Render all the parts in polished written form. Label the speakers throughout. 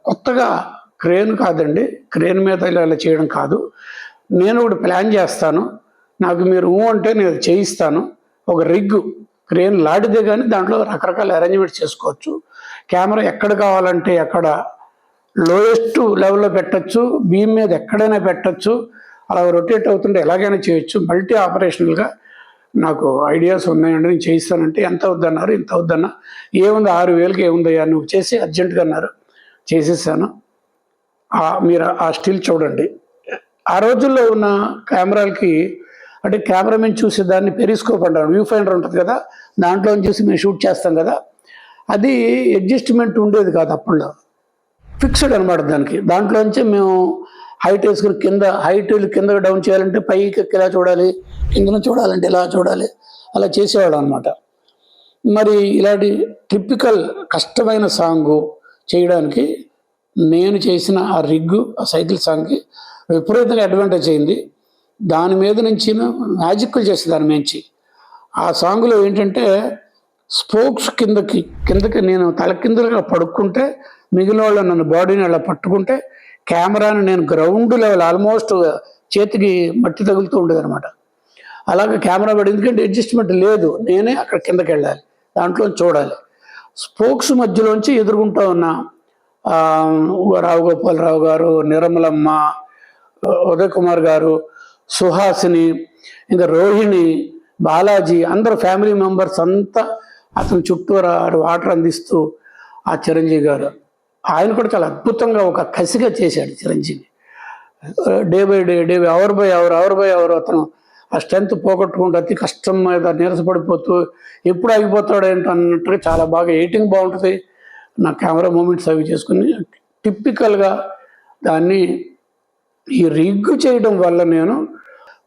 Speaker 1: కొత్తగా క్రేన్ కాదండి, క్రేన్ మీద ఇలా చేయడం కాదు. నేను ఒకటి ప్లాన్ చేస్తాను, నాకు మీరు అంటే నేను చేయిస్తాను. ఒక రిగ్గు క్రేన్ లాంటిదే, కానీ దాంట్లో రకరకాల అరేంజ్మెంట్స్ చేసుకోవచ్చు. కెమెరా ఎక్కడ కావాలంటే అక్కడ లోయెస్ట్ లెవెల్లో పెట్టచ్చు, బీమ్ మీద ఎక్కడైనా పెట్టచ్చు, అలా రొటేట్ అవుతుంటే ఎలాగైనా చేయొచ్చు. మల్టీ ఆపరేషనల్గా నాకు ఐడియాస్ ఉన్నాయండి, నేను చేయిస్తానంటే ఎంత అవుద్దన్నారు, ఇంత అవుద్దన్నా. ఏముంది 6,000కి ఏముందయ్యా, నువ్వు చేసి అర్జెంటుగా అన్నారు, చేసేసాను. మీరు ఆ స్టిల్ చూడండి. ఆ రోజుల్లో ఉన్న కెమెరాలకి అంటే కెమెరామెన్ చూసి దాన్ని పెరిస్కోప్ అంటారు, వ్యూ ఫైండర్ ఉంటుంది కదా, దాంట్లో చూసి మేము షూట్ చేస్తాం కదా, అది అడ్జస్ట్మెంట్ ఉండేది కాదు అప్పుడులో, ఫిక్స్డ్ అనమాట దానికి. దాంట్లోంచి మేము హైట్ వేసుకుని హైట్ కిందకి డౌన్ చేయాలంటే పైకి ఇలా చూడాలి, కిందన చూడాలంటే ఇలా చూడాలి, అలా చేసేవాడు అనమాట. మరి ఇలాంటి టిపికల్ కష్టమైన సాంగు చేయడానికి నేను చేసిన ఆ రిగ్గు, ఆ సైకిల్ సాంగ్కి విపరీతంగా అడ్వాంటేజ్ అయింది. దాని మీద నుంచి మ్యాజిక్లు చేసి దాని మించి ఆ సాంగ్లో ఏంటంటే స్పోక్స్ కిందకి నేను తలకిందులుగా పడుకుంటే, మిగిలిన వాళ్ళు నన్ను బాడీని అలా పట్టుకుంటే, కెమెరాని నేను గ్రౌండ్ లెవెల్ ఆల్మోస్ట్ చేతికి మట్టి తగులుతూ ఉండేది అనమాట. అలాగే కెమెరా పడి, ఎందుకంటే అడ్జస్ట్మెంట్ లేదు, నేనే అక్కడ కిందకి వెళ్ళాలి, దాంట్లో చూడాలి. స్పోక్స్ మధ్యలోంచి ఎదుర్కొంటూ ఉన్న రావు గోపాలరావు గారు, నిర్మలమ్మ, ఉదయ్ కుమార్ గారు, సుహాసిని, ఇంకా రోహిణి, బాలాజీ, అందరు ఫ్యామిలీ మెంబర్స్ అంతా అతని చుట్టూరా వాటర్ అందిస్తూ, ఆ చిరంజీవి గారు ఆయన కూడా చాలా అద్భుతంగా ఒక కసిగా చేశాడు Chiranjeevi. Day by day hour by hour అతను ఆ స్ట్రెంత్ పోగొట్టుకుంటూ అతి కష్టం మీద నీరసపడిపోతూ ఎప్పుడు ఆగిపోతాడు ఏంటో అన్నట్టుగా చాలా బాగా ఎడిటింగ్ బాగుంటుంది. నా కెమెరా మూమెంట్స్ అవి చేసుకుని టిపికల్గా దాన్ని ఈ రిగ్ చేయడం వల్ల నేను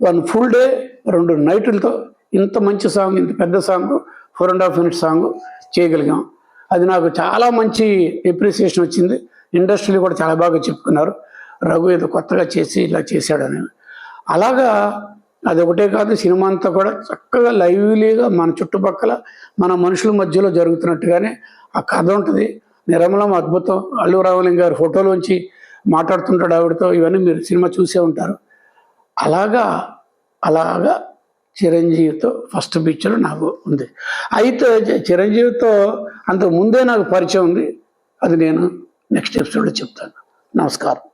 Speaker 1: 1 full day 2 నైట్లతో ఇంత మంచి సాంగ్, ఇంత పెద్ద సాంగ్, 4.5 minutes సాంగ్ చేయగలిగాం. అది నాకు చాలా మంచి ఎప్రిసియేషన్ వచ్చింది. ఇండస్ట్రీలో కూడా చాలా బాగా చెప్పుకున్నారు, రఘు ఏదో కొత్తగా చేసి ఇలా చేశాడని. అలాగా అది ఒకటే కాదు, సినిమా అంతా కూడా చక్కగా లైవ్లీగా మన చుట్టుపక్కల మన మనుషుల మధ్యలో జరుగుతున్నట్టుగానే ఆ కథ ఉంటుంది. నిర్మలం అద్భుతం, అల్లు రామలింగ గారు ఫోటోలోంచి మాట్లాడుతుంటాడు ఆవిడతో, ఇవన్నీ మీరు సినిమా చూసే ఉంటారు. అలాగా చిరంజీవితో ఫస్ట్ పిక్చర్ నాకు ఉంది. అయితే చిరంజీవితో అంతకు ముందే నాకు పరిచయం ఉంది, అది నేను నెక్స్ట్ ఎపిసోడ్లో చెప్తాను. నమస్కారం.